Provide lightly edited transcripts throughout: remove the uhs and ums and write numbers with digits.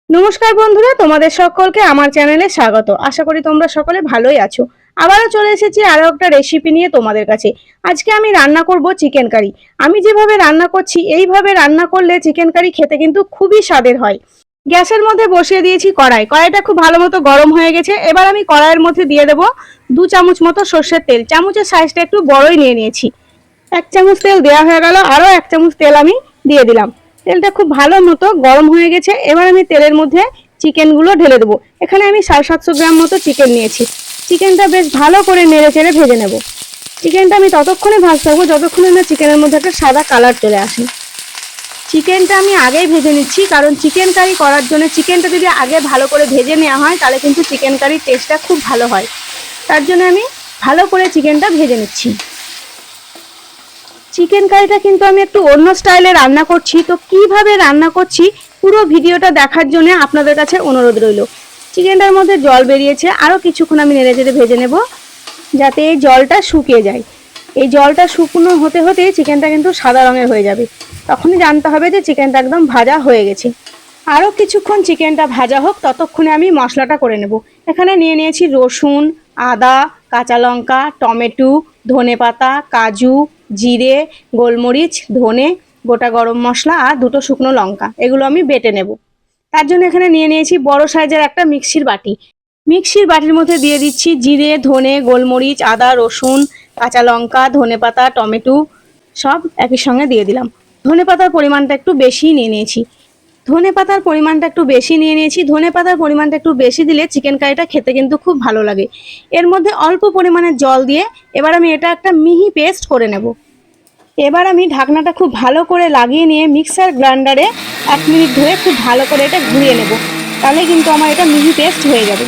নমস্কার বন্ধুরা, তোমাদের সকলকে আমার চ্যানেলে স্বাগত। আশা করি তোমরা সকলে ভালোই আছো। আবারও চলে এসেছি আরো একটা রেসিপি নিয়ে তোমাদের কাছে। আজকে আমি রান্না করব চিকেন কারি। আমি যেভাবে রান্না করছি এইভাবে রান্না করলে চিকেন কারি খেতে কিন্তু খুবই স্বাদের হয়। গ্যাসের মধ্যে বসিয়ে দিয়েছি কড়াই। কড়াইটা খুব ভালো মতো গরম হয়ে গেছে। এবার আমি কড়াইয়ের মধ্যে দিয়ে দেবো 2 চামচ মতো সর্ষের তেল। চামচের সাইজটা একটু বড়ই নিয়ে নিয়েছি। 1 চামচ তেল দেওয়া হয়ে গেল, আরো 1 চামচ তেল আমি দিয়ে দিলাম। তেলটা খুব ভালো মতো গরম হয়ে গেছে। এবার আমি তেলের মধ্যে চিকেনগুলো ঢেলে দেবো। এখানে আমি 750 গ্রাম মতো চিকেন নিয়েছি। চিকেনটা বেশ ভালো করে নেড়ে চেড়ে ভেজে নেব। চিকেনটা আমি ততক্ষণে ভাজতে থাকবো যতক্ষণে না চিকেনের মধ্যে একটা সাদা কালার চলে আসে। চিকেনটা আমি আগেই ভেজে নিচ্ছি, কারণ চিকেন কারি করার জন্য চিকেনটা যদি আগে ভালো করে ভেজে নেওয়া হয় তাহলে কিন্তু চিকেন কারির টেস্টটা খুব ভালো হয়। তার জন্য আমি ভালো করে চিকেনটা ভেজে নিচ্ছি। চিকেন কারিটা কিন্তু আমি একটু অন্য স্টাইলে রান্না করছি, তো কিভাবে রান্না করছি পুরো ভিডিওটা দেখার জন্য আপনাদের কাছে অনুরোধ রইল। চিকেনটার মধ্যে জল বেরিয়েছে, আরও কিছুক্ষণ আমি নেড়ে চেড়ে ভেজে নেব যাতে এই জলটা শুকিয়ে যায়। এই জলটা শুকনো হতে হতে চিকেনটা কিন্তু সাদা রঙের হয়ে যাবে, তখনই জানতে হবে যে চিকেনটা একদম ভাজা হয়ে গেছে। আরও কিছুক্ষণ চিকেনটা ভাজা হোক, ততক্ষণে আমি মশলাটা করে নেব। এখানে নিয়ে নিয়েছি রসুন, আদা, কাঁচা লঙ্কা, টমেটো, ধনেপাতা, কাজু, জিরে, গোলমরিচ, ধনে, গোটা গরম মশলা আর 2টো শুকনো লঙ্কা। এগুলো আমি বেটে নেব। তার জন্য এখানে নিয়ে নিয়েছি বড় সাইজের একটা মিক্সির বাটি। মিক্সির বাটির মধ্যে দিয়ে দিচ্ছি জিরে, ধনে, গোলমরিচ, আদা, রসুন, কাঁচা লঙ্কা, ধনেপাতা, টমেটো সব একই সঙ্গে দিয়ে দিলাম। ধনেপাতার পরিমাণটা একটু বেশি নিয়ে নিয়েছি। ধনেপাতার পরিমাণটা একটু বেশি নিয়ে নিয়েছি। ধনেপাতার পরিমাণটা একটু বেশি দিলে চিকেন কারিটা খেতে কিন্তু খুব ভালো লাগে। এর মধ্যে অল্প পরিমাণে জল দিয়ে এবার আমি এটা একটা মিহি পেস্ট করে নেব। এবার আমি ঢাকনাটা খুব ভালো করে লাগিয়ে নিয়ে মিক্সার গ্রাইন্ডারে 1 মিনিট ধরে খুব ভালো করে এটা ঘুরিয়ে নেব। তাহলে কিন্তু আমার এটা মিহি পেস্ট হয়ে যাবে।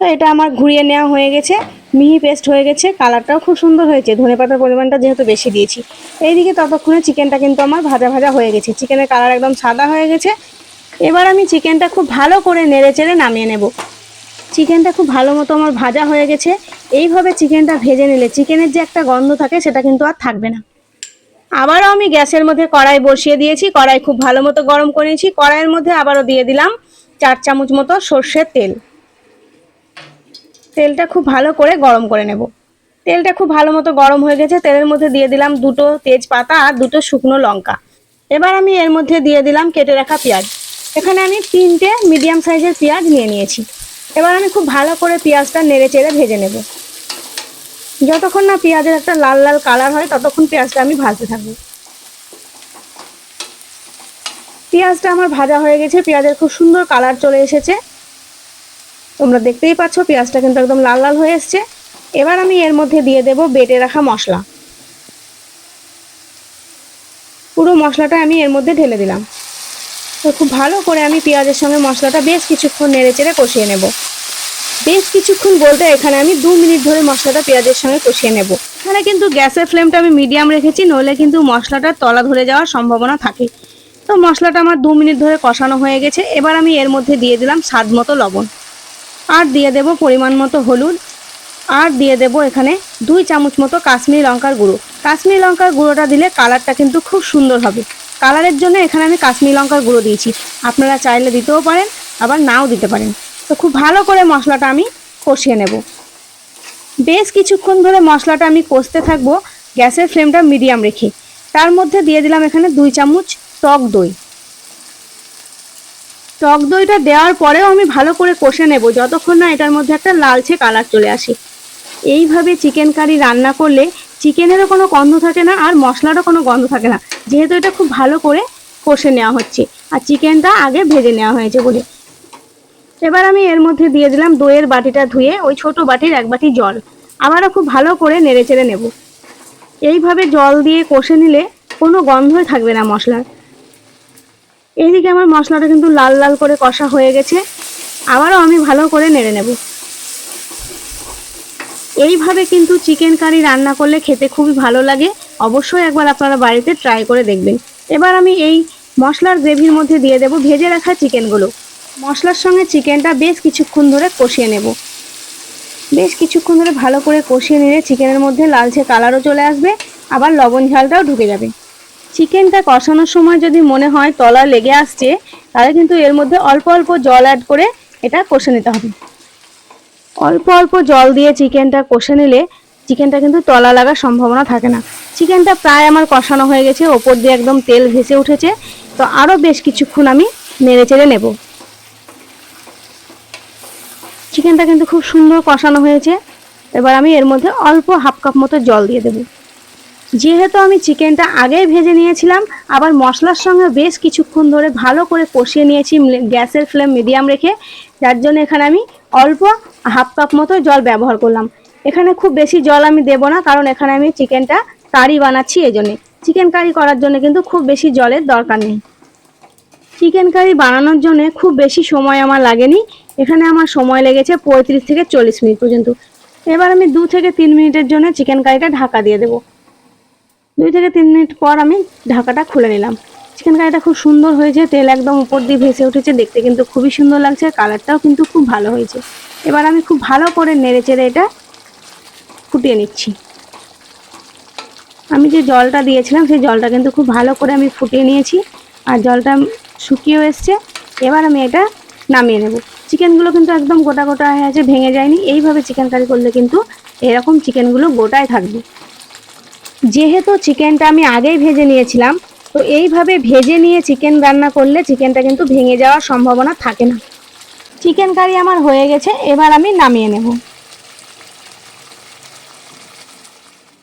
তো এটা আমার ঘুরিয়ে নেওয়া হয়ে গেছে, মিহি পেস্ট হয়ে গেছে। কালারটাও খুব সুন্দর হয়েছে, ধনেপাতার পরিমাণটা যেহেতু বেশি দিয়েছি। এইদিকে ততক্ষণে চিকেনটা কিন্তু আমার ভাজা ভাজা হয়ে গেছে। চিকেনের কালার একদম সাদা হয়ে গেছে। এবার আমি চিকেনটা খুব ভালো করে নেড়ে চেড়ে নামিয়ে নেব। চিকেনটা খুব ভালো মতো আমার ভাজা হয়ে গেছে। এইভাবে চিকেনটা ভেজে নিলে চিকেনের যে একটা গন্ধ থাকে সেটা কিন্তু আর থাকবে না। আবারও আমি গ্যাসের মধ্যে কড়াই বসিয়ে দিয়েছি। কড়াই খুব ভালো মতো গরম করেছি। কড়াইয়ের মধ্যে আবারও দিয়ে দিলাম 4 চামচ মতো সর্ষের তেল। তেলটা খুব ভালো করে গরম করে নেব। তেলটা খুব ভালো মতো গরম হয়ে গেছে। তেলের মধ্যে দিয়ে দিলাম 2টো তেজপাতা আর 2টো শুকনো লঙ্কা। এবার আমি এর মধ্যে দিয়ে দিলাম কেটে রাখা পেঁয়াজ। এখানে আমি 3টে মিডিয়াম সাইজের পেঁয়াজ নিয়ে নিয়েছি। এবার আমি খুব ভালো করে পেঁয়াজটা নেড়ে চেড়ে ভেজে নেব। যতক্ষণ না পেঁয়াজের একটা লাল লাল কালার হয় ততক্ষণ পেঁয়াজটা আমি ভাজতে থাকবো। পেঁয়াজটা আমার ভাজা হয়ে গেছে। পেঁয়াজের খুব সুন্দর কালার চলে এসেছে। তোমরা দেখতেই পাচ্ছ পেঁয়াজটা কিন্তু একদম লাল লাল হয়ে এসছে। এবার আমি এর মধ্যে দিয়ে দেব বেটে রাখা মশলা। পুরো মশলাটা আমি এর মধ্যে ঢেলে দিলাম। তো খুব ভালো করে আমি পেঁয়াজের সঙ্গে মশলাটা বেশ কিছুক্ষণ নেড়ে চেড়ে কষিয়ে নেব। বেশ কিছুক্ষণ বলতে এখানে আমি 2 মিনিট ধরে মশলাটা পেঁয়াজের সঙ্গে কষিয়ে নেব। এখানে কিন্তু গ্যাসের ফ্লেমটা আমি মিডিয়াম রেখেছি, নইলে কিন্তু মশলাটার তলা ধরে যাওয়ার সম্ভাবনা থাকে। তো মশলাটা আমার 2 মিনিট ধরে কষানো হয়ে গেছে। এবার আমি এর মধ্যে দিয়ে দিলাম স্বাদ মতো লবণ, আর দিয়ে দেব পরিমাণ মতো হলুদ, আর দিয়ে দেব এখানে 2 চামচ মতো কাশ্মীরি লঙ্কার গুঁড়ো। কাশ্মীরি লঙ্কার গুঁড়োটা দিলে কালারটা কিন্তু খুব সুন্দর হবে। কালারের জন্য এখানে আমি কাশ্মীরি লঙ্কার গুঁড়ো দিয়েছি। আপনারা চাইলে দিতেও পারেন, আবার নাও দিতে পারেন। তো খুব ভালো করে মশলাটা আমি কষিয়ে নেব। বেশ কিছুক্ষণ ধরে মশলাটা আমি কষতে থাকবো গ্যাসের ফ্লেমটা মিডিয়াম রেখে। তার মধ্যে দিয়ে দিলাম এখানে 2 চামচ টক দই। টক দইটা দেওয়ার পরেও আমি ভালো করে কষে নেব যতক্ষণ না এটার মধ্যে একটা লালচে কালার চলে আসে। এইভাবে চিকেন কারি রান্না করলে চিকেনেরও কোনো গন্ধ থাকে না, আর মশলারও কোনো গন্ধ থাকে না, যেহেতু এটা খুব ভালো করে কষে নেওয়া হচ্ছে আর চিকেনটা আগে ভেজে নেওয়া হয়েছে বলে। এবার আমি এর মধ্যে দিয়ে দিলাম দইয়ের বাটিটা ধুয়ে ওই ছোট বাটির 1 বাটি জল। আবারও খুব ভালো করে নেড়ে চেড়ে নেব। এইভাবে জল দিয়ে কষে নিলে কোনো গন্ধই থাকবে না মশলার। এইদিকে আমার মশলাটা কিন্তু লাল লাল করে কষা হয়ে গেছে। আবারও আমি ভালো করে নেড়ে নেব। এইভাবে কিন্তু চিকেন কারি রান্না করলে খেতে খুবই ভালো লাগে। অবশ্যই একবার আপনারা বাড়িতে ট্রাই করে দেখবেন। এবার আমি এই মশলার গ্রেভির মধ্যে দিয়ে দেব ভেজে রাখা চিকেনগুলো। মশলার সঙ্গে চিকেনটা বেশ কিছুক্ষণ ধরে কষিয়ে নেব। বেশ কিছুক্ষণ ধরে ভালো করে কষিয়ে নিলে চিকেনের মধ্যে লালচে কালারও চলে আসবে, আবার লবণ ঝালটাও ঢুকে যাবে। চিকেনটা কষানোর সময় যদি মনে হয় তলা লেগে আসছে, তাহলে কিন্তু এর মধ্যে অল্প অল্প জল অ্যাড করে এটা কষে নিতে হবে। অল্প অল্প জল দিয়ে চিকেনটা কষে নিলে চিকেনটা কিন্তু তলা লাগার সম্ভাবনা থাকে না। চিকেনটা প্রায় আমার কষানো হয়ে গেছে, ওপর দিয়ে একদম তেল ভেসে উঠেছে। তো আরও বেশ কিছুক্ষণ আমি নেড়ে চেড়ে নেব। চিকেনটা কিন্তু খুব সুন্দর কষানো হয়েছে। এবার আমি এর মধ্যে অল্প হাফ কাপ মতো জল দিয়ে দেব। যেহেতু আমি চিকেনটা আগেই ভেজে নিয়েছিলাম, আবার মশলার সঙ্গে বেশ কিছুক্ষণ ধরে ভালো করে কষিয়ে নিয়েছি গ্যাসের ফ্লেম মিডিয়াম রেখে, যার জন্য এখানে আমি অল্প হাফ কাপ মতো জল ব্যবহার করলাম। এখানে খুব বেশি জল আমি দেব না, কারণ এখানে আমি চিকেনটা কারি বানাচ্ছি, এই জন্যে। চিকেন কারি করার জন্য কিন্তু খুব বেশি জলের দরকার নেই। চিকেন কারি বানানোর জন্য খুব বেশি সময় আমার লাগেনি, এখানে আমার সময় লেগেছে 35 থেকে 40 মিনিট পর্যন্ত। এবার আমি 2 থেকে 3 মিনিটের জন্য চিকেন কারিটা ঢাকা দিয়ে দেবো। 2 থেকে 3 মিনিট পর আমি ঢাকাটা খুলে নিলাম। চিকেন কারিটা খুব সুন্দর হয়েছে, তেল একদম উপর দিয়ে ভেসে উঠেছে, দেখতে কিন্তু খুবই সুন্দর লাগছে, কালারটাও কিন্তু খুব ভালো হয়েছে। এবার আমি খুব ভালো করে নেড়ে চেড়ে এটা ফুটিয়ে নিচ্ছি। আমি যে জলটা দিয়েছিলাম সেই জলটা কিন্তু খুব ভালো করে আমি ফুটিয়ে নিয়েছি, আর জলটা শুকিয়ে এসছে। এবার আমি এটা নামিয়ে নেব। চিকেনগুলো কিন্তু একদম গোটা গোটা হয়ে আছে, ভেঙে যায়নি। এইভাবে চিকেন কারি করলে কিন্তু এরকম চিকেনগুলো গোটায় থাকবে। যেহেতু চিকেনটা আমি আগেই ভেজে নিয়েছিলাম, তো এইভাবে ভেজে নিয়ে চিকেন রান্না করলে চিকেনটা কিন্তু ভেঙে যাওয়ার সম্ভাবনা থাকে না। চিকেন কারি আমার হয়ে গেছে, এবার আমি নামিয়ে নেব।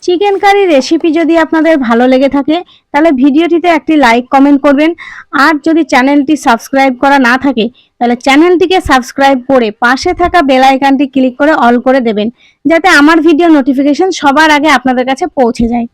চিকেন কারি রেসিপি যদি আপনাদের ভালো লেগে থাকে, তাহলে ভিডিওটিতে একটি লাইক কমেন্ট করবেন। আর যদি চ্যানেলটি সাবস্ক্রাইব করা না থাকে, তাহলে চ্যানেলটিকে সাবস্ক্রাইব করে পাশে থাকা বেল আইকনটি ক্লিক করে অল করে দেবেন, যাতে আমার ভিডিও নোটিফিকেশন সবার আগে আপনাদের কাছে পৌঁছে যায়।